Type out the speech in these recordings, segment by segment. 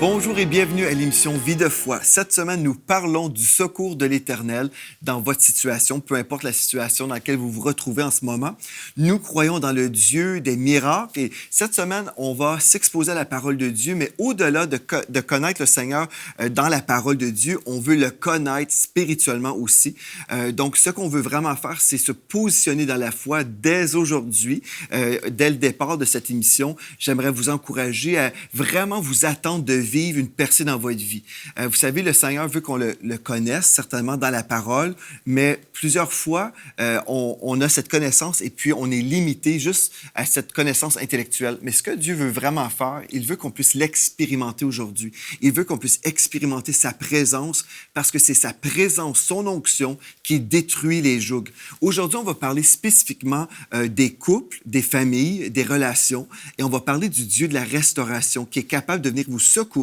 Bonjour et bienvenue à l'émission Vie de foi. Cette semaine, nous parlons du secours de l'Éternel dans votre situation, peu importe la situation dans laquelle vous vous retrouvez en ce moment. Nous croyons dans le Dieu des miracles et cette semaine, on va s'exposer à la parole de Dieu, mais au-delà de connaître le Seigneur dans la parole de Dieu, on veut le connaître spirituellement aussi. Donc, ce qu'on veut vraiment faire, c'est se positionner dans la foi dès aujourd'hui, dès le départ de cette émission. J'aimerais vous encourager à vraiment vous attendre de vivre une percée dans votre vie. Vous savez, le Seigneur veut qu'on le connaisse, certainement dans la parole, mais plusieurs fois, on a cette connaissance et puis on est limité juste à cette connaissance intellectuelle. Mais ce que Dieu veut vraiment faire, il veut qu'on puisse l'expérimenter aujourd'hui. Il veut qu'on puisse expérimenter sa présence parce que c'est sa présence, son onction qui détruit les jougs. Aujourd'hui, on va parler spécifiquement des couples, des familles, des relations et on va parler du Dieu de la restauration qui est capable de venir vous secourir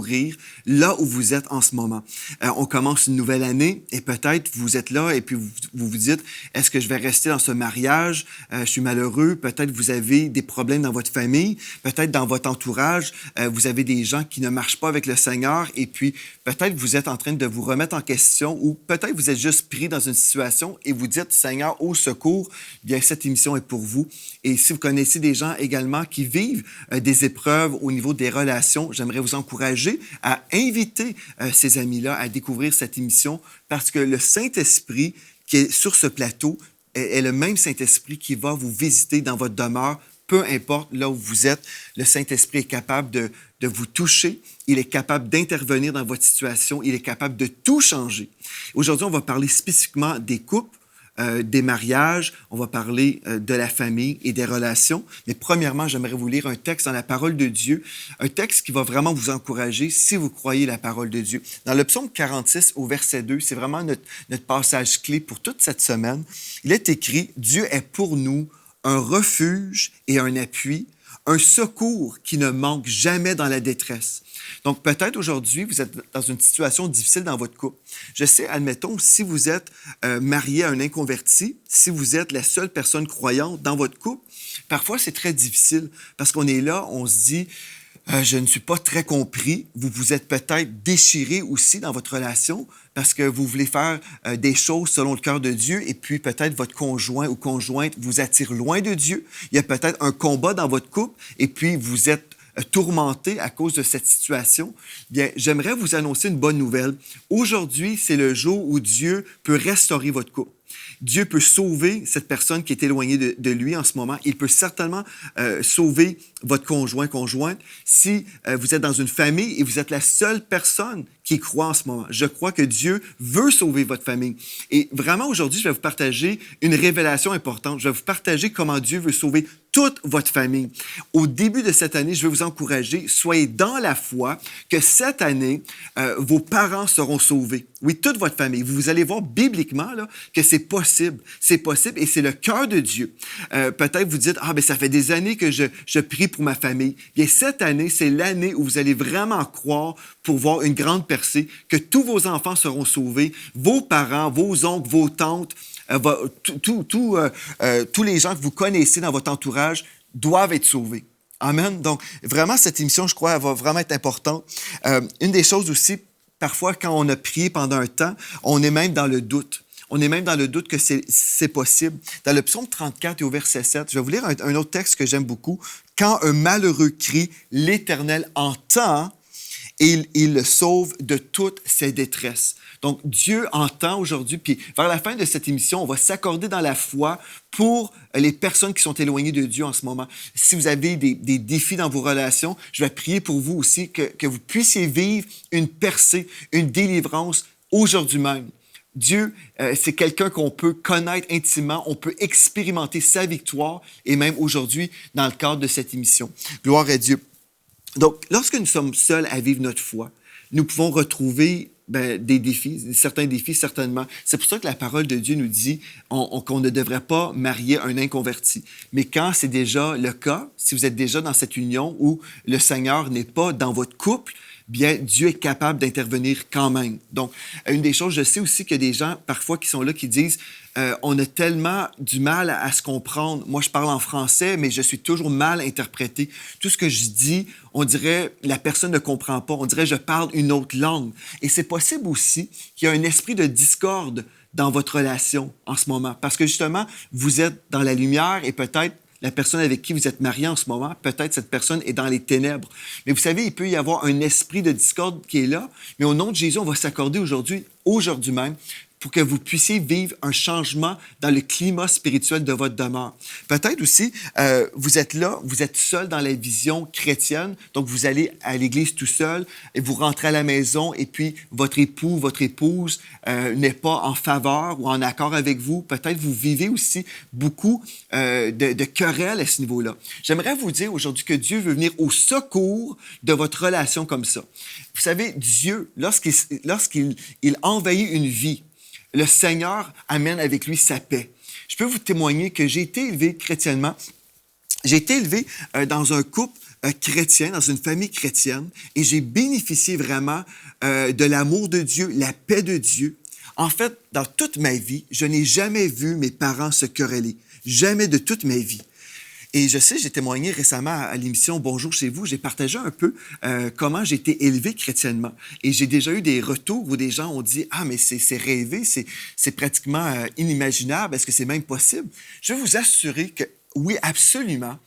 là où vous êtes en ce moment. On commence une nouvelle année et peut-être vous êtes là et puis vous dites, est-ce que je vais rester dans ce mariage? Je suis malheureux. Peut-être vous avez des problèmes dans votre famille. Peut-être dans votre entourage, vous avez des gens qui ne marchent pas avec le Seigneur et puis peut-être vous êtes en train de vous remettre en question ou peut-être vous êtes juste pris dans une situation et vous dites, Seigneur, au secours, bien cette émission est pour vous. Et si vous connaissez des gens également qui vivent des épreuves au niveau des relations, j'aimerais vous encourager à inviter ces amis-là à découvrir cette émission parce que le Saint-Esprit qui est sur ce plateau est le même Saint-Esprit qui va vous visiter dans votre demeure, peu importe là où vous êtes. Le Saint-Esprit est capable de vous toucher, il est capable d'intervenir dans votre situation, il est capable de tout changer. Aujourd'hui, on va parler spécifiquement des couples, des mariages, on va parler de la famille et des relations. Mais premièrement, j'aimerais vous lire un texte dans la parole de Dieu, un texte qui va vraiment vous encourager si vous croyez la parole de Dieu. Dans le psaume 46 au verset 2, c'est vraiment notre passage clé pour toute cette semaine. Il est écrit, « Dieu est pour nous un refuge et un appui, un secours qui ne manque jamais dans la détresse. » Donc, peut-être aujourd'hui, vous êtes dans une situation difficile dans votre couple. Je sais, admettons, si vous êtes marié à un inconverti, si vous êtes la seule personne croyante dans votre couple, parfois c'est très difficile parce qu'on est là, on se dit, je ne suis pas très compris. Vous vous êtes peut-être déchiré aussi dans votre relation parce que vous voulez faire des choses selon le cœur de Dieu et puis peut-être votre conjoint ou conjointe vous attire loin de Dieu. Il y a peut-être un combat dans votre couple et puis vous êtes tourmenté à cause de cette situation. Bien, j'aimerais vous annoncer une bonne nouvelle. Aujourd'hui, c'est le jour où Dieu peut restaurer votre couple. Dieu peut sauver cette personne qui est éloignée de lui en ce moment. Il peut certainement sauver votre conjoint, conjointe. Si vous êtes dans une famille et vous êtes la seule personne qui croit en ce moment, je crois que Dieu veut sauver votre famille. Et vraiment, aujourd'hui, je vais vous partager une révélation importante. Je vais vous partager comment Dieu veut sauver toute votre famille. Au début de cette année, je vais vous encourager, soyez dans la foi que cette année, vos parents seront sauvés. Oui, toute votre famille. Vous allez voir bibliquement là, que c'est possible. C'est possible et c'est le cœur de Dieu. Peut-être vous dites, ça fait des années que je prie pour ma famille. Bien, cette année, c'est l'année où vous allez vraiment croire pour voir une grande percée, que tous vos enfants seront sauvés, vos parents, vos oncles, vos tantes, tous les gens que vous connaissez dans votre entourage doivent être sauvés. Amen. Donc, vraiment, cette émission, je crois, elle va vraiment être importante. Une des choses aussi, parfois, quand on a prié pendant un temps, on est même dans le doute. On est même dans le doute que c'est possible. Dans le psaume 34 et au verset 7, je vais vous lire un autre texte que j'aime beaucoup. « Quand un malheureux crie, l'Éternel entend et il le sauve de toutes ses détresses. » Donc, Dieu entend aujourd'hui, puis vers la fin de cette émission, on va s'accorder dans la foi pour les personnes qui sont éloignées de Dieu en ce moment. Si vous avez des défis dans vos relations, je vais prier pour vous aussi que vous puissiez vivre une percée, une délivrance aujourd'hui même. Dieu, c'est quelqu'un qu'on peut connaître intimement, on peut expérimenter sa victoire et même aujourd'hui dans le cadre de cette émission. Gloire à Dieu. Donc, lorsque nous sommes seuls à vivre notre foi, nous pouvons retrouver des défis, certains défis certainement. C'est pour ça que la parole de Dieu nous dit qu'on ne devrait pas marier un inconverti. Mais quand c'est déjà le cas, si vous êtes déjà dans cette union où le Seigneur n'est pas dans votre couple, bien, Dieu est capable d'intervenir quand même. Donc, une des choses, je sais aussi qu'il y a des gens, parfois, qui sont là, qui disent on a tellement du mal à se comprendre. Moi, je parle en français, mais je suis toujours mal interprété. Tout ce que je dis, on dirait la personne ne comprend pas. On dirait je parle une autre langue. Et c'est possible aussi qu'il y a un esprit de discorde dans votre relation en ce moment. Parce que justement, vous êtes dans la lumière et peut-être la personne avec qui vous êtes marié en ce moment, peut-être cette personne est dans les ténèbres. Mais vous savez, il peut y avoir un esprit de discorde qui est là. Mais au nom de Jésus, on va s'accorder aujourd'hui même, pour que vous puissiez vivre un changement dans le climat spirituel de votre demeure. Peut-être aussi, vous êtes là, vous êtes seul dans la vision chrétienne, donc vous allez à l'église tout seul et vous rentrez à la maison et puis votre époux, votre épouse n'est pas en faveur ou en accord avec vous. Peut-être vous vivez aussi beaucoup de querelles à ce niveau-là. J'aimerais vous dire aujourd'hui que Dieu veut venir au secours de votre relation comme ça. Vous savez, Dieu, lorsqu'il envahit une vie, le Seigneur amène avec lui sa paix. Je peux vous témoigner que j'ai été élevé chrétiennement. J'ai été élevé dans un couple chrétien, dans une famille chrétienne, et j'ai bénéficié vraiment de l'amour de Dieu, la paix de Dieu. En fait, dans toute ma vie, je n'ai jamais vu mes parents se quereller. Jamais de toute ma vie. Et je sais, j'ai témoigné récemment à l'émission Bonjour chez vous, j'ai partagé un peu comment j'ai été élevé chrétiennement. Et j'ai déjà eu des retours où des gens ont dit « Ah, mais c'est rêvé, c'est pratiquement inimaginable, est-ce que c'est même possible? » Je vais vous assurer que oui, absolument,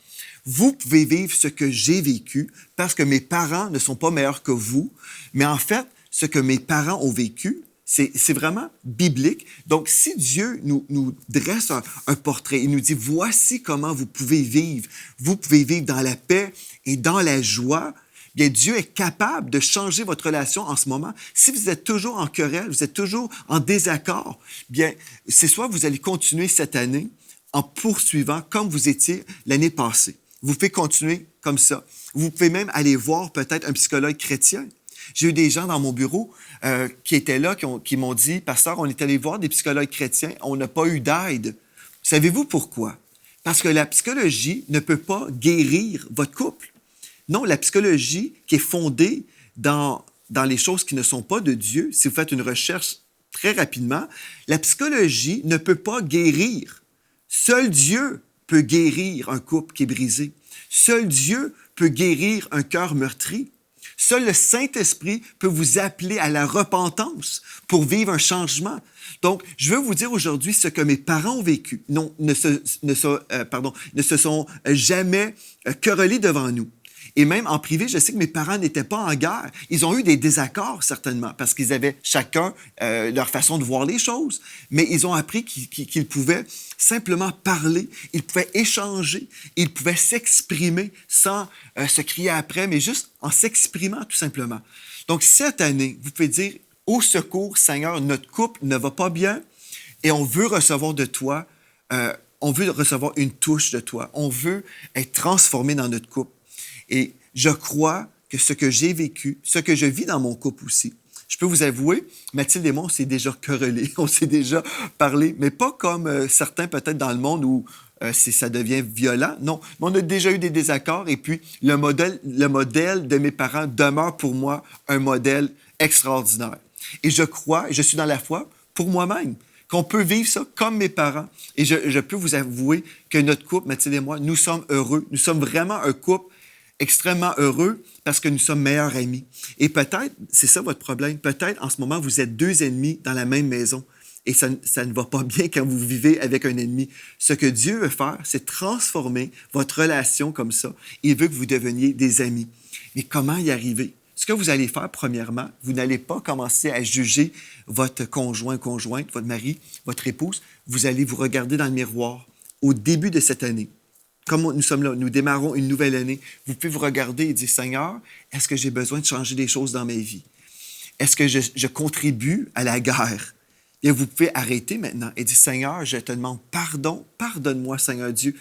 vous pouvez vivre ce que j'ai vécu parce que mes parents ne sont pas meilleurs que vous, mais en fait, ce que mes parents ont vécu, c'est vraiment biblique. Donc, si Dieu nous dresse un portrait, il nous dit, voici comment vous pouvez vivre. Vous pouvez vivre dans la paix et dans la joie. Bien, Dieu est capable de changer votre relation en ce moment. Si vous êtes toujours en querelle, vous êtes toujours en désaccord, bien, c'est soit vous allez continuer cette année en poursuivant comme vous étiez l'année passée. Vous pouvez continuer comme ça. Vous pouvez même aller voir peut-être un psychologue chrétien. J'ai eu des gens dans mon bureau qui étaient là, qui m'ont dit, « Pasteur, on est allé voir des psychologues chrétiens, on n'a pas eu d'aide. » Savez-vous pourquoi? Parce que la psychologie ne peut pas guérir votre couple. Non, la psychologie qui est fondée dans les choses qui ne sont pas de Dieu, si vous faites une recherche très rapidement, la psychologie ne peut pas guérir. Seul Dieu peut guérir un couple qui est brisé. Seul Dieu peut guérir un cœur meurtri. Seul le Saint-Esprit peut vous appeler à la repentance pour vivre un changement. Donc, je veux vous dire aujourd'hui ce que mes parents ont vécu. Non, ne se sont jamais querellés devant nous. Et même en privé, je sais que mes parents n'étaient pas en guerre. Ils ont eu des désaccords, certainement, parce qu'ils avaient chacun leur façon de voir les choses. Mais ils ont appris qu'ils pouvaient simplement parler, ils pouvaient échanger, ils pouvaient s'exprimer sans se crier après, mais juste en s'exprimant tout simplement. Donc, cette année, vous pouvez dire, « Au secours, Seigneur, notre couple ne va pas bien et on veut recevoir de toi, on veut recevoir une touche de toi. On veut être transformé dans notre couple. » Et je crois que ce que j'ai vécu, ce que je vis dans mon couple aussi, je peux vous avouer, Mathilde et moi, on s'est déjà querellés, on s'est déjà parlé, mais pas comme certains peut-être dans le monde où ça devient violent. Non, mais on a déjà eu des désaccords et puis le modèle de mes parents demeure pour moi un modèle extraordinaire. Et je crois, et je suis dans la foi pour moi-même, qu'on peut vivre ça comme mes parents. Et je peux vous avouer que notre couple, Mathilde et moi, nous sommes heureux. Nous sommes vraiment un couple extrêmement heureux parce que nous sommes meilleurs amis. Et peut-être, c'est ça votre problème, peut-être en ce moment, vous êtes deux ennemis dans la même maison et ça ne va pas bien quand vous vivez avec un ennemi. Ce que Dieu veut faire, c'est transformer votre relation comme ça. Il veut que vous deveniez des amis. Mais comment y arriver? Ce que vous allez faire, premièrement, vous n'allez pas commencer à juger votre conjointe, votre mari, votre épouse. Vous allez vous regarder dans le miroir au début de cette année. Comme nous sommes là, nous démarrons une nouvelle année, vous pouvez vous regarder et dire, Seigneur, est-ce que j'ai besoin de changer des choses dans ma vie? Est-ce que je contribue à la guerre? Et vous pouvez arrêter maintenant et dire, Seigneur, je te demande pardon, pardonne-moi, Seigneur Dieu.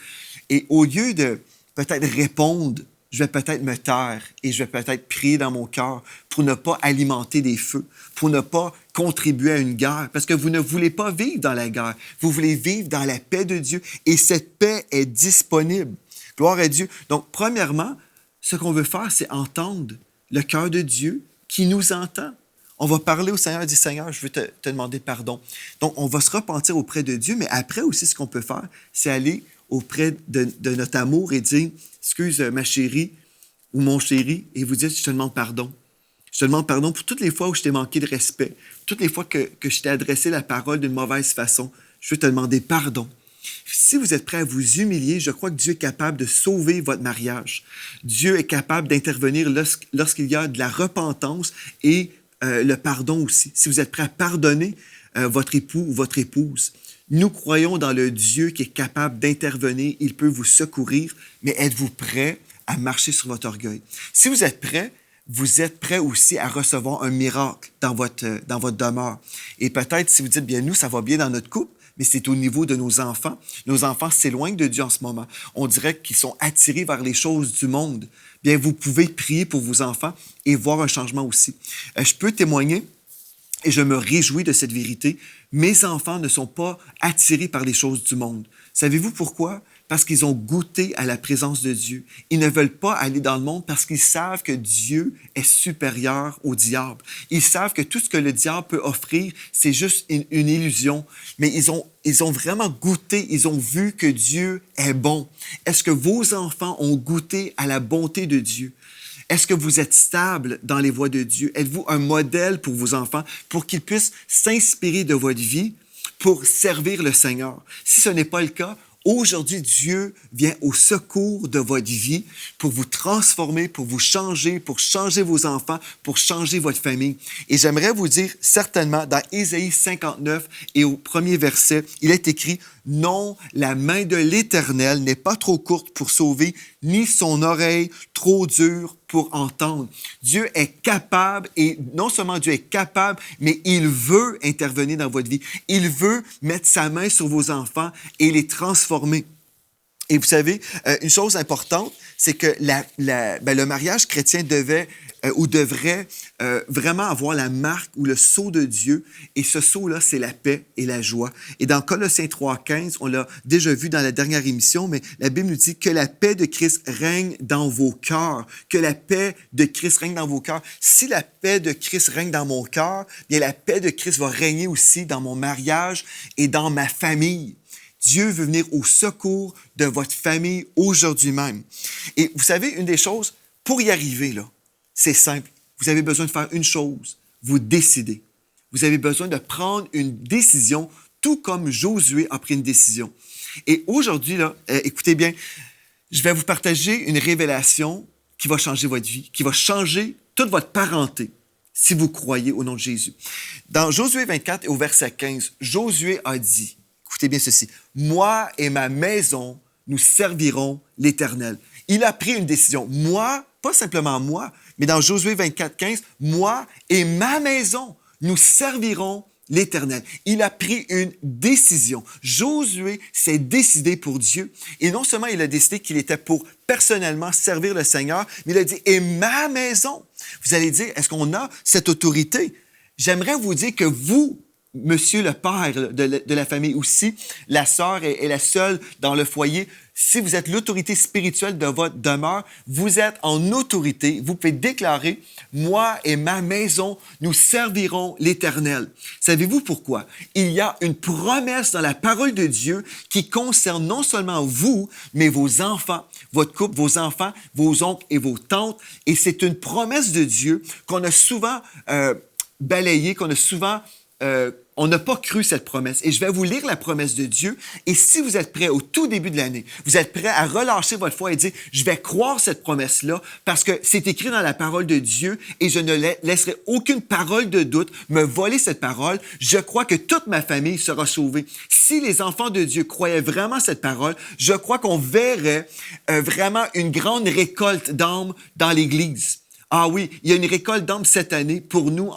Et au lieu de peut-être répondre, je vais peut-être me taire et je vais peut-être prier dans mon cœur pour ne pas alimenter des feux, pour ne pas contribuer à une guerre, parce que vous ne voulez pas vivre dans la guerre, vous voulez vivre dans la paix de Dieu et cette paix est disponible. Gloire à Dieu. Donc, premièrement, ce qu'on veut faire, c'est entendre le cœur de Dieu qui nous entend. On va parler au Seigneur et dire, Seigneur, je veux te demander pardon. Donc, on va se repentir auprès de Dieu, mais après aussi, ce qu'on peut faire, c'est aller auprès de notre amour et dire, excuse ma chérie ou mon chéri, et vous dire, je te demande pardon. Je te demande pardon pour toutes les fois où je t'ai manqué de respect, toutes les fois que je t'ai adressé la parole d'une mauvaise façon. Je veux te demander pardon. Si vous êtes prêt à vous humilier, je crois que Dieu est capable de sauver votre mariage. Dieu est capable d'intervenir lorsqu'il y a de la repentance et le pardon aussi. Si vous êtes prêt à pardonner votre époux ou votre épouse, nous croyons dans le Dieu qui est capable d'intervenir. Il peut vous secourir, mais êtes-vous prêt à marcher sur votre orgueil? Si vous êtes prêt aussi à recevoir un miracle dans votre demeure. Et peut-être, si vous dites, bien, nous, ça va bien dans notre couple, mais c'est au niveau de nos enfants. Nos enfants s'éloignent de Dieu en ce moment. On dirait qu'ils sont attirés vers les choses du monde. Bien, vous pouvez prier pour vos enfants et voir un changement aussi. Je peux témoigner et je me réjouis de cette vérité. Mes enfants ne sont pas attirés par les choses du monde. Savez-vous pourquoi? Parce qu'ils ont goûté à la présence de Dieu. Ils ne veulent pas aller dans le monde parce qu'ils savent que Dieu est supérieur au diable. Ils savent que tout ce que le diable peut offrir, c'est juste une illusion. Mais ils ont vraiment goûté, ils ont vu que Dieu est bon. Est-ce que vos enfants ont goûté à la bonté de Dieu? Est-ce que vous êtes stable dans les voies de Dieu? Êtes-vous un modèle pour vos enfants pour qu'ils puissent s'inspirer de votre vie pour servir le Seigneur? Si ce n'est pas le cas, aujourd'hui, Dieu vient au secours de votre vie pour vous transformer, pour vous changer, pour changer vos enfants, pour changer votre famille. Et j'aimerais vous dire certainement, dans Ésaïe 59 et au premier verset, il est écrit « Non, la main de l'Éternel n'est pas trop courte pour sauver, ni son oreille trop dure pour entendre. » Dieu est capable, et non seulement Dieu est capable, mais il veut intervenir dans votre vie. Il veut mettre sa main sur vos enfants et les transformer. Et vous savez, une chose importante, c'est que le mariage chrétien devait ou devrait vraiment avoir la marque ou le sceau de Dieu. Et ce sceau-là, c'est la paix et la joie. Et dans Colossiens 3,15, on l'a déjà vu dans la dernière émission, mais la Bible nous dit que la paix de Christ règne dans vos cœurs. Que la paix de Christ règne dans vos cœurs. Si la paix de Christ règne dans mon cœur, bien la paix de Christ va régner aussi dans mon mariage et dans ma famille. Dieu veut venir au secours de votre famille aujourd'hui même. Et vous savez, une des choses, pour y arriver, là, c'est simple. Vous avez besoin de faire une chose, vous décidez. Vous avez besoin de prendre une décision, tout comme Josué a pris une décision. Et aujourd'hui, là, écoutez bien, je vais vous partager une révélation qui va changer votre vie, qui va changer toute votre parenté, si vous croyez au nom de Jésus. Dans Josué 24 et au verset 15, Josué a dit, écoutez bien ceci, « Moi et ma maison, nous servirons l'Éternel. » Il a pris une décision. Moi, pas simplement moi, mais dans Josué 24, 15, « Moi et ma maison, nous servirons l'Éternel. » Il a pris une décision. Josué s'est décidé pour Dieu. Et non seulement il a décidé qu'il était pour personnellement servir le Seigneur, mais il a dit « Et ma maison. » Vous allez dire, est-ce qu'on a cette autorité? J'aimerais vous dire que vous, Monsieur le père de la famille aussi, la sœur est la seule dans le foyer. Si vous êtes l'autorité spirituelle de votre demeure, vous êtes en autorité. Vous pouvez déclarer, « Moi et ma maison, nous servirons l'Éternel. » Savez-vous pourquoi? Il y a une promesse dans la parole de Dieu qui concerne non seulement vous, mais vos enfants, votre couple, vos enfants, vos oncles et vos tantes. Et c'est une promesse de Dieu qu'on a souvent balayée, qu'on a souvent... on n'a pas cru cette promesse. Et je vais vous lire la promesse de Dieu. Et si vous êtes prêts au tout début de l'année, vous êtes prêts à relâcher votre foi et dire, je vais croire cette promesse-là parce que c'est écrit dans la parole de Dieu et je ne laisserai aucune parole de doute me voler cette parole. Je crois que toute ma famille sera sauvée. Si les enfants de Dieu croyaient vraiment cette parole, je crois qu'on verrait vraiment une grande récolte d'âmes dans l'Église. Ah oui, il y a une récolte d'âmes cette année pour nous.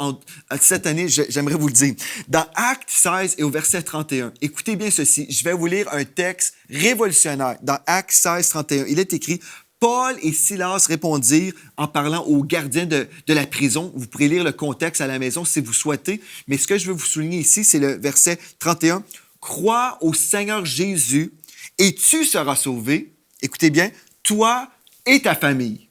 Cette année, j'aimerais vous le dire. Dans Actes 16 et au verset 31, écoutez bien ceci. Je vais vous lire un texte révolutionnaire. Dans Actes 16, 31, il est écrit « Paul et Silas répondirent en parlant aux gardiens de la prison. » Vous pourrez lire le contexte à la maison si vous souhaitez. Mais ce que je veux vous souligner ici, c'est le verset 31. « Crois au Seigneur Jésus et tu seras sauvé. » Écoutez bien, toi et ta famille.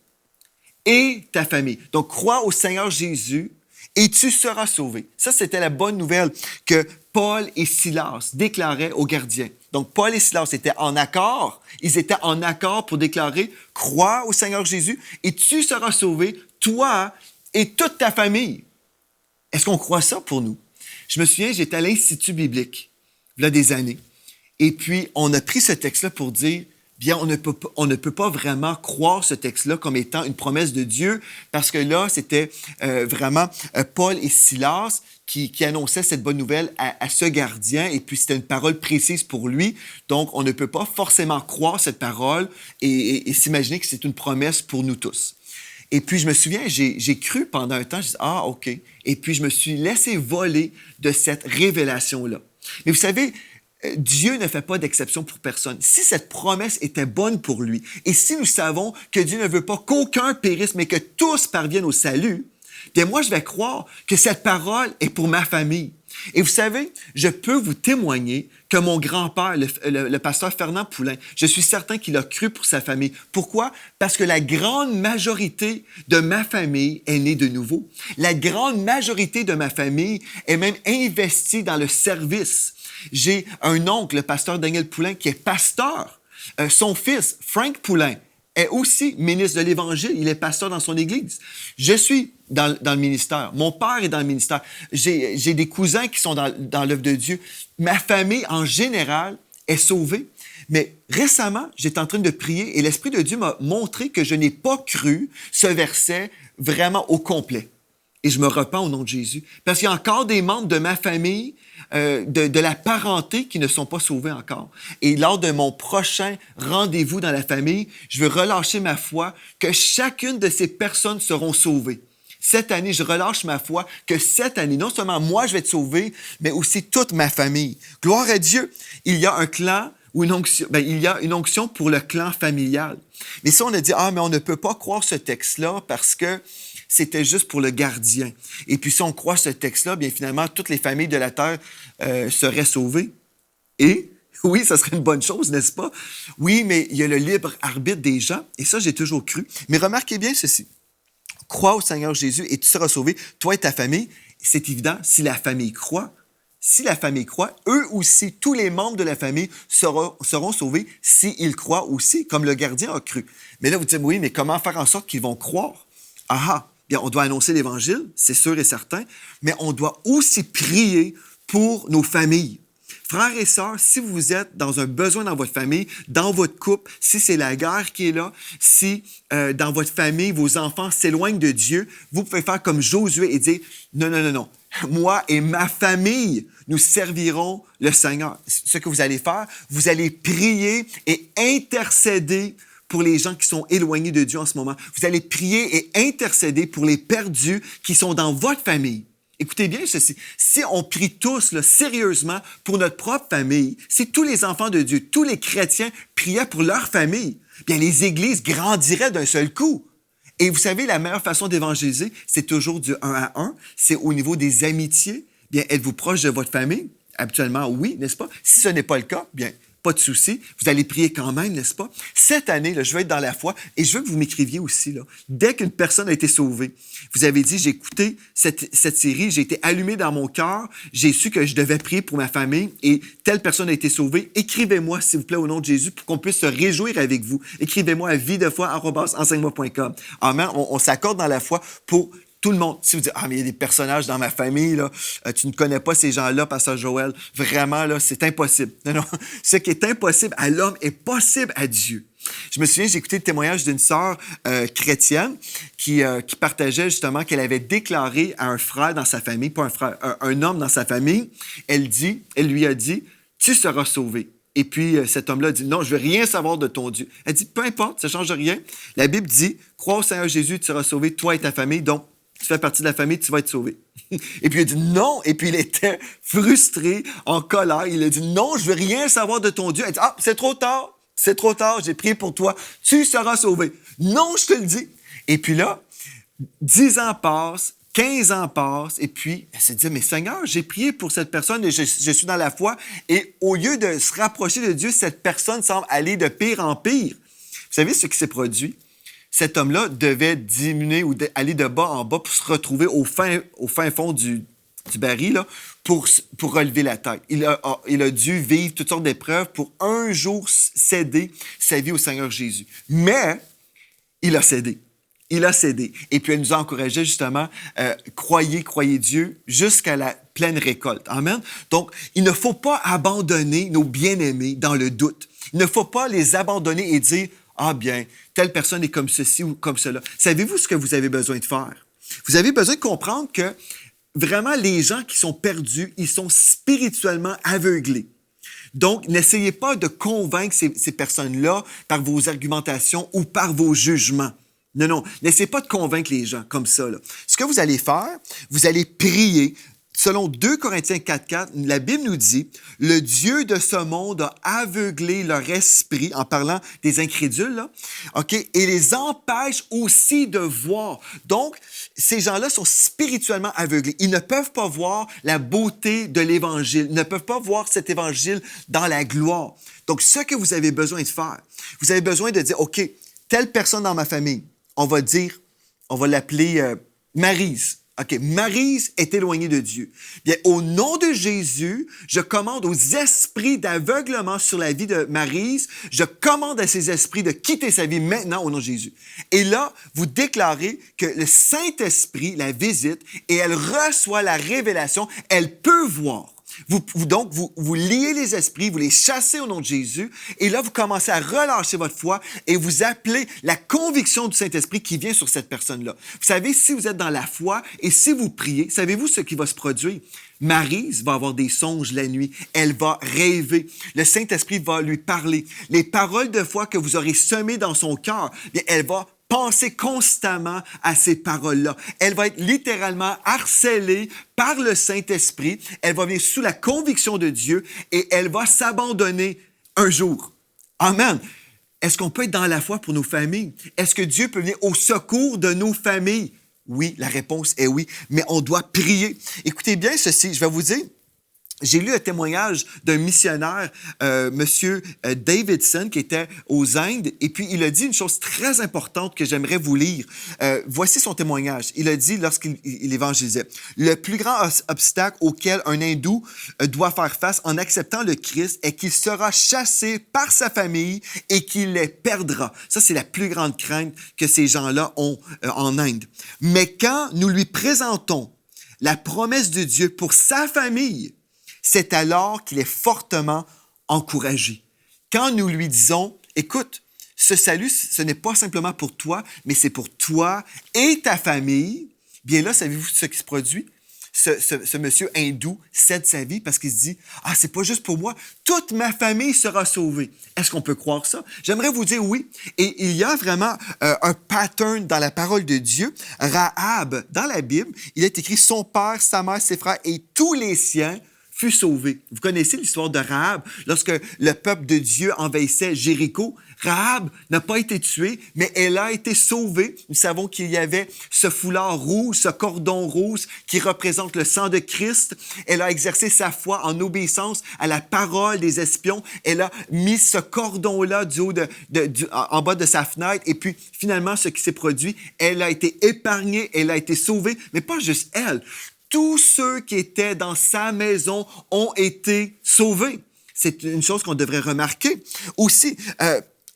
et ta famille. Donc, crois au Seigneur Jésus et tu seras sauvé. Ça, c'était la bonne nouvelle que Paul et Silas déclaraient aux gardiens. Donc, Paul et Silas étaient en accord. Ils étaient en accord pour déclarer, crois au Seigneur Jésus et tu seras sauvé, toi et toute ta famille. Est-ce qu'on croit ça pour nous? Je me souviens, j'étais à l'Institut biblique, il y a des années. Et puis, on a pris ce texte-là pour dire, bien, on ne peut pas vraiment croire ce texte-là comme étant une promesse de Dieu, parce que là, c'était vraiment Paul et Silas qui annonçaient cette bonne nouvelle à ce gardien, et puis c'était une parole précise pour lui. Donc, on ne peut pas forcément croire cette parole et s'imaginer que c'est une promesse pour nous tous. Et puis, je me souviens, j'ai cru pendant un temps, je dis, ah, OK. Et puis, je me suis laissé voler de cette révélation-là. Mais vous savez, Dieu ne fait pas d'exception pour personne. Si cette promesse était bonne pour lui, et si nous savons que Dieu ne veut pas qu'aucun périsse, mais que tous parviennent au salut, bien moi, je vais croire que cette parole est pour ma famille. Et vous savez, je peux vous témoigner que mon grand-père, le pasteur Fernand Poulain, je suis certain qu'il a cru pour sa famille. Pourquoi? Parce que la grande majorité de ma famille est née de nouveau. La grande majorité de ma famille est même investie dans le service. J'ai un oncle, le pasteur Daniel Poulain, qui est pasteur. Son fils, Frank Poulain, est aussi ministre de l'Évangile. Il est pasteur dans son église. Je suis dans le ministère. Mon père est dans le ministère. J'ai des cousins qui sont dans l'œuvre de Dieu. Ma famille, en général, est sauvée. Mais récemment, j'étais en train de prier et l'Esprit de Dieu m'a montré que je n'ai pas cru ce verset vraiment au complet. Et je me repens au nom de Jésus. Parce qu'il y a encore des membres de ma famille, de la parenté qui ne sont pas sauvés encore. Et lors de mon prochain rendez-vous dans la famille, je veux relâcher ma foi que chacune de ces personnes seront sauvées. Cette année, je relâche ma foi que cette année, non seulement moi, je vais être sauvé, mais aussi toute ma famille. Gloire à Dieu. Il y a un clan ou une onction, il y a une onction pour le clan familial. Mais si on a dit, ah, mais on ne peut pas croire ce texte-là parce que c'était juste pour le gardien. Et puis, si on croit ce texte-là, bien finalement, toutes les familles de la terre seraient sauvées. Et, oui, ça serait une bonne chose, n'est-ce pas? Oui, mais il y a le libre arbitre des gens, et ça, j'ai toujours cru. Mais remarquez bien ceci. Crois au Seigneur Jésus et tu seras sauvé, toi et ta famille. C'est évident, si la famille croit, eux aussi, tous les membres de la famille seront sauvés s'ils croient aussi, comme le gardien a cru. Mais là, vous dites, oui, mais comment faire en sorte qu'ils vont croire? Ah! Bien, on doit annoncer l'Évangile, c'est sûr et certain, mais on doit aussi prier pour nos familles. Frères et sœurs, si vous êtes dans un besoin dans votre famille, dans votre couple, si c'est la guerre qui est là, si dans votre famille, vos enfants s'éloignent de Dieu, vous pouvez faire comme Josué et dire, non, moi et ma famille, nous servirons le Seigneur. Ce que vous allez faire, vous allez prier et intercéder pour les gens qui sont éloignés de Dieu en ce moment. Vous allez prier et intercéder pour les perdus qui sont dans votre famille. Écoutez bien ceci. Si on prie tous là, sérieusement pour notre propre famille, si tous les enfants de Dieu, tous les chrétiens priaient pour leur famille, bien les églises grandiraient d'un seul coup. Et vous savez, la meilleure façon d'évangéliser, c'est toujours du 1 à 1. C'est au niveau des amitiés. Bien, êtes-vous proche de votre famille? Habituellement, oui, n'est-ce pas? Si ce n'est pas le cas, bien, pas de souci. Vous allez prier quand même, n'est-ce pas? Cette année, là, je vais être dans la foi et je veux que vous m'écriviez aussi. Là, dès qu'une personne a été sauvée, vous avez dit, j'ai écouté cette série, j'ai été allumé dans mon cœur, j'ai su que je devais prier pour ma famille et telle personne a été sauvée. Écrivez-moi, s'il vous plaît, au nom de Jésus, pour qu'on puisse se réjouir avec vous. Écrivez-moi à videfoi@enseigne-moi.com. Amen. On s'accorde dans la foi pour tout le monde. Si vous dites, ah, mais il y a des personnages dans ma famille, là, tu ne connais pas ces gens-là, Pasteur Joël. Vraiment, là, c'est impossible. Non. Ce qui est impossible à l'homme est possible à Dieu. Je me souviens, j'ai écouté le témoignage d'une sœur chrétienne qui partageait justement qu'elle avait déclaré à un frère dans sa famille, pas un frère, un homme dans sa famille, elle lui a dit, tu seras sauvé. Et puis, cet homme-là dit, non, je veux rien savoir de ton Dieu. Elle dit, peu importe, ça ne change rien. La Bible dit, crois au Seigneur Jésus, tu seras sauvé, toi et ta famille. Donc, tu fais partie de la famille, tu vas être sauvé. Et puis il a dit non. Et puis il était frustré, en colère. Il a dit non, je veux rien savoir de ton Dieu. Elle a dit, ah, c'est trop tard, j'ai prié pour toi, tu seras sauvé. Non, je te le dis. Et puis là, 10 ans passent, 15 ans passent, et puis elle s'est dit, mais Seigneur, j'ai prié pour cette personne et je suis dans la foi. Et au lieu de se rapprocher de Dieu, cette personne semble aller de pire en pire. Vous savez ce qui s'est produit? cet homme-là devait diminuer ou aller de bas en bas pour se retrouver au fin fond du baril là, pour relever la tête. Il a dû vivre toutes sortes d'épreuves pour un jour céder sa vie au Seigneur Jésus. Mais il a cédé. Il a cédé. Et puis, elle nous a encouragé justement, croyez Dieu jusqu'à la pleine récolte. Amen. Donc, il ne faut pas abandonner nos bien-aimés dans le doute. Il ne faut pas les abandonner et dire, ah bien, telle personne est comme ceci ou comme cela. Savez-vous ce que vous avez besoin de faire? Vous avez besoin de comprendre que vraiment, les gens qui sont perdus, ils sont spirituellement aveuglés. Donc, n'essayez pas de convaincre ces personnes-là par vos argumentations ou par vos jugements. Non, n'essayez pas de convaincre les gens comme ça, là. Ce que vous allez faire, vous allez prier. Selon 2 Corinthiens 4.4, la Bible nous dit « Le Dieu de ce monde a aveuglé leur esprit », en parlant des incrédules, là, OK, et les empêche aussi de voir. Donc, ces gens-là sont spirituellement aveuglés. Ils ne peuvent pas voir la beauté de l'Évangile. Ils ne peuvent pas voir cet Évangile dans la gloire. Donc, ce que vous avez besoin de faire, vous avez besoin de dire « OK, telle personne dans ma famille, on va l'appeler Maryse. OK, Maryse est éloignée de Dieu. Bien, au nom de Jésus, je commande aux esprits d'aveuglement sur la vie de Maryse, je commande à ces esprits de quitter sa vie maintenant au nom de Jésus. Et là, vous déclarez que le Saint-Esprit la visite et elle reçoit la révélation, elle peut voir. Vous liez les esprits, vous les chassez au nom de Jésus, et là, vous commencez à relâcher votre foi et vous appelez la conviction du Saint-Esprit qui vient sur cette personne-là. Vous savez, si vous êtes dans la foi et si vous priez, savez-vous ce qui va se produire? Maryse va avoir des songes la nuit. Elle va rêver. Le Saint-Esprit va lui parler. Les paroles de foi que vous aurez semées dans son cœur, bien, elle va penser constamment à ces paroles-là. Elle va être littéralement harcelée par le Saint-Esprit. Elle va venir sous la conviction de Dieu et elle va s'abandonner un jour. Amen. Est-ce qu'on peut être dans la foi pour nos familles? Est-ce que Dieu peut venir au secours de nos familles? Oui, la réponse est oui, mais on doit prier. Écoutez bien ceci, je vais vous dire. J'ai lu un témoignage d'un missionnaire, Monsieur Davidson, qui était aux Indes, et puis il a dit une chose très importante que j'aimerais vous lire. Voici son témoignage. Il a dit, lorsqu'il évangélisait, « Le plus grand obstacle auquel un hindou doit faire face en acceptant le Christ est qu'il sera chassé par sa famille et qu'il les perdra. » Ça, c'est la plus grande crainte que ces gens-là ont en Inde. Mais quand nous lui présentons la promesse de Dieu pour sa famille, c'est alors qu'il est fortement encouragé. Quand nous lui disons, écoute, ce salut, ce n'est pas simplement pour toi, mais c'est pour toi et ta famille, bien là, savez-vous ce qui se produit? Ce monsieur hindou cède sa vie parce qu'il se dit, ah, c'est pas juste pour moi, toute ma famille sera sauvée. Est-ce qu'on peut croire ça? J'aimerais vous dire oui. Et il y a vraiment un pattern dans la parole de Dieu. Rahab, dans la Bible, il est écrit, son père, sa mère, ses frères et tous les siens fut sauvé. Vous connaissez l'histoire de Rahab. Lorsque le peuple de Dieu envahissait Jéricho, Rahab n'a pas été tuée, mais elle a été sauvée. Nous savons qu'il y avait ce foulard rouge, ce cordon rouge qui représente le sang de Christ. Elle a exercé sa foi en obéissance à la parole des espions. Elle a mis ce cordon-là en bas de sa fenêtre. Et puis, finalement, ce qui s'est produit, elle a été épargnée, elle a été sauvée, mais pas juste elle. Tous ceux qui étaient dans sa maison ont été sauvés. C'est une chose qu'on devrait remarquer. Aussi,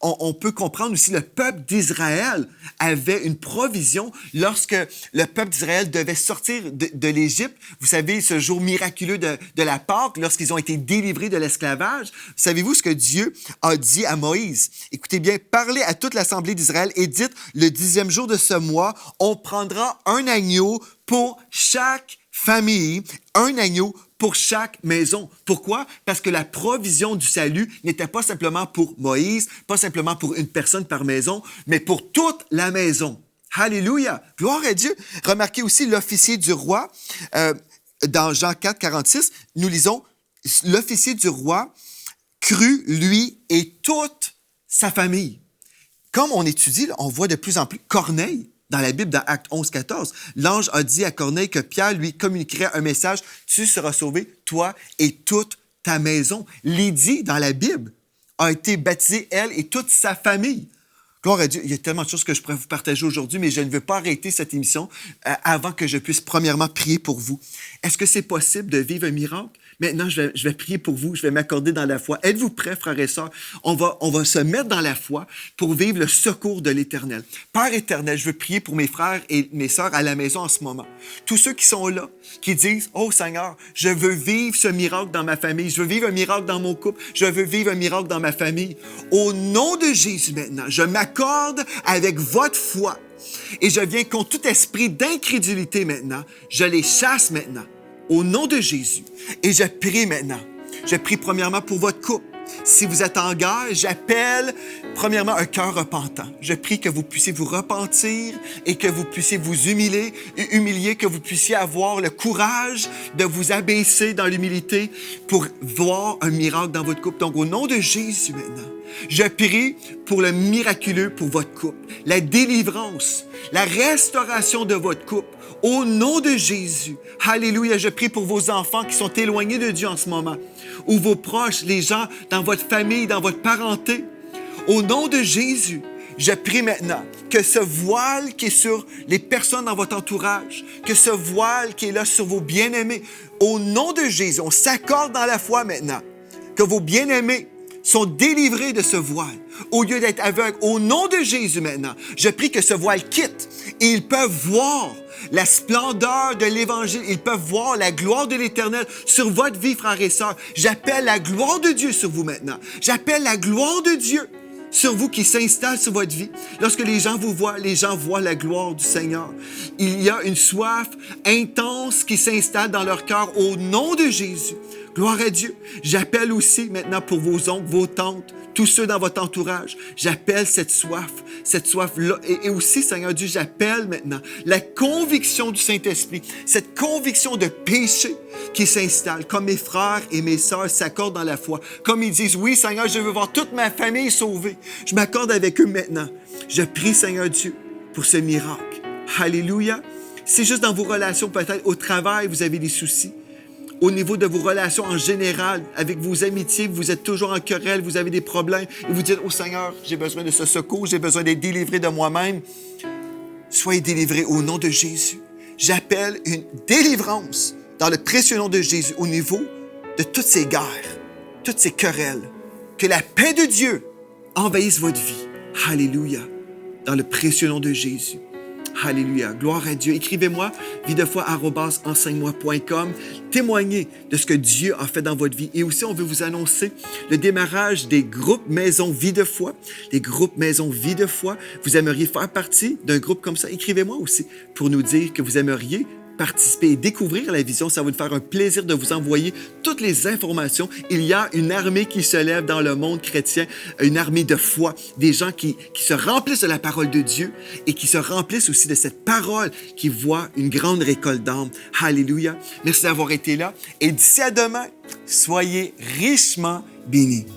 on peut comprendre aussi le peuple d'Israël avait une provision lorsque le peuple d'Israël devait sortir de l'Égypte. Vous savez, ce jour miraculeux de la Pâque, lorsqu'ils ont été délivrés de l'esclavage. Savez-vous ce que Dieu a dit à Moïse? Écoutez bien, parlez à toute l'assemblée d'Israël et dites, le 10e jour de ce mois, on prendra un agneau pour chaque famille, un agneau pour chaque maison. Pourquoi? Parce que la provision du salut n'était pas simplement pour Moïse, pas simplement pour une personne par maison, mais pour toute la maison. Alléluia! Gloire à Dieu! Remarquez aussi l'officier du roi. Dans Jean 4, 46, nous lisons, l'officier du roi crut, lui et toute sa famille. Comme on étudie, on voit de plus en plus Corneille. Dans la Bible, dans Actes 11, 14, l'ange a dit à Corneille que Pierre lui communiquerait un message, « Tu seras sauvé, toi et toute ta maison. » Lydie, dans la Bible, a été baptisée, elle et toute sa famille. Gloire à Dieu, il y a tellement de choses que je pourrais vous partager aujourd'hui, mais je ne veux pas arrêter cette émission avant que je puisse premièrement prier pour vous. Est-ce que c'est possible de vivre un miracle? Maintenant, je vais prier pour vous, je vais m'accorder dans la foi. Êtes-vous prêts, frères et sœurs? On va se mettre dans la foi pour vivre le secours de l'Éternel. Père éternel, je veux prier pour mes frères et mes sœurs à la maison en ce moment. Tous ceux qui sont là, qui disent, « Oh Seigneur, je veux vivre ce miracle dans ma famille, je veux vivre un miracle dans mon couple, je veux vivre un miracle dans ma famille. » Au nom de Jésus maintenant, je m'accorde avec votre foi et je viens contre tout esprit d'incrédulité maintenant. Je les chasse maintenant. Au nom de Jésus. Et je prie maintenant. Je prie premièrement pour votre couple. Si vous êtes en guerre, j'appelle premièrement un cœur repentant. Je prie que vous puissiez vous repentir et que vous puissiez vous humilier, que vous puissiez avoir le courage de vous abaisser dans l'humilité pour voir un miracle dans votre couple. Donc, au nom de Jésus maintenant, je prie pour le miraculeux pour votre couple, la délivrance, la restauration de votre couple. Au nom de Jésus, alléluia, je prie pour vos enfants qui sont éloignés de Dieu en ce moment, ou vos proches, les gens dans votre famille, dans votre parenté. Au nom de Jésus, je prie maintenant que ce voile qui est sur les personnes dans votre entourage, que ce voile qui est là sur vos bien-aimés, au nom de Jésus, on s'accorde dans la foi maintenant, que vos bien-aimés sont délivrés de ce voile, au lieu d'être aveugles. Au nom de Jésus maintenant, je prie que ce voile quitte et ils peuvent voir la splendeur de l'Évangile. Ils peuvent voir la gloire de l'Éternel sur votre vie, frères et sœurs. J'appelle la gloire de Dieu sur vous maintenant. J'appelle la gloire de Dieu sur vous qui s'installe sur votre vie. Lorsque les gens vous voient, les gens voient la gloire du Seigneur. Il y a une soif intense qui s'installe dans leur cœur au nom de Jésus. Gloire à Dieu. J'appelle aussi maintenant pour vos oncles, vos tantes, tous ceux dans votre entourage. J'appelle cette soif-là. Et aussi, Seigneur Dieu, j'appelle maintenant la conviction du Saint-Esprit, cette conviction de péché qui s'installe, comme mes frères et mes sœurs s'accordent dans la foi. Comme ils disent, oui, Seigneur, je veux voir toute ma famille sauvée. Je m'accorde avec eux maintenant. Je prie, Seigneur Dieu, pour ce miracle. Alléluia. C'est juste dans vos relations, peut-être au travail, vous avez des soucis. Au niveau de vos relations en général, avec vos amitiés, vous êtes toujours en querelle, vous avez des problèmes, et vous dites, « Oh Seigneur, j'ai besoin de ce secours, j'ai besoin d'être délivré de moi-même. » Soyez délivrés au nom de Jésus. J'appelle une délivrance dans le précieux nom de Jésus au niveau de toutes ces guerres, toutes ces querelles. Que la paix de Dieu envahisse votre vie. Alléluia. Dans le précieux nom de Jésus. Alléluia. Gloire à Dieu. Écrivez-moi videfoi@enseigne-moi.com. Témoignez de ce que Dieu a fait dans votre vie. Et aussi, on veut vous annoncer le démarrage des groupes Maison Vie de Foi. Les groupes Maison Vie de Foi. Vous aimeriez faire partie d'un groupe comme ça? Écrivez-moi aussi pour nous dire que vous aimeriez participer et découvrir la vision. Ça va nous faire un plaisir de vous envoyer toutes les informations. Il y a une armée qui se lève dans le monde chrétien, une armée de foi, des gens qui se remplissent de la parole de Dieu et qui se remplissent aussi de cette parole qui voit une grande récolte d'âmes. Alléluia. Merci d'avoir été là et d'ici à demain, soyez richement bénis.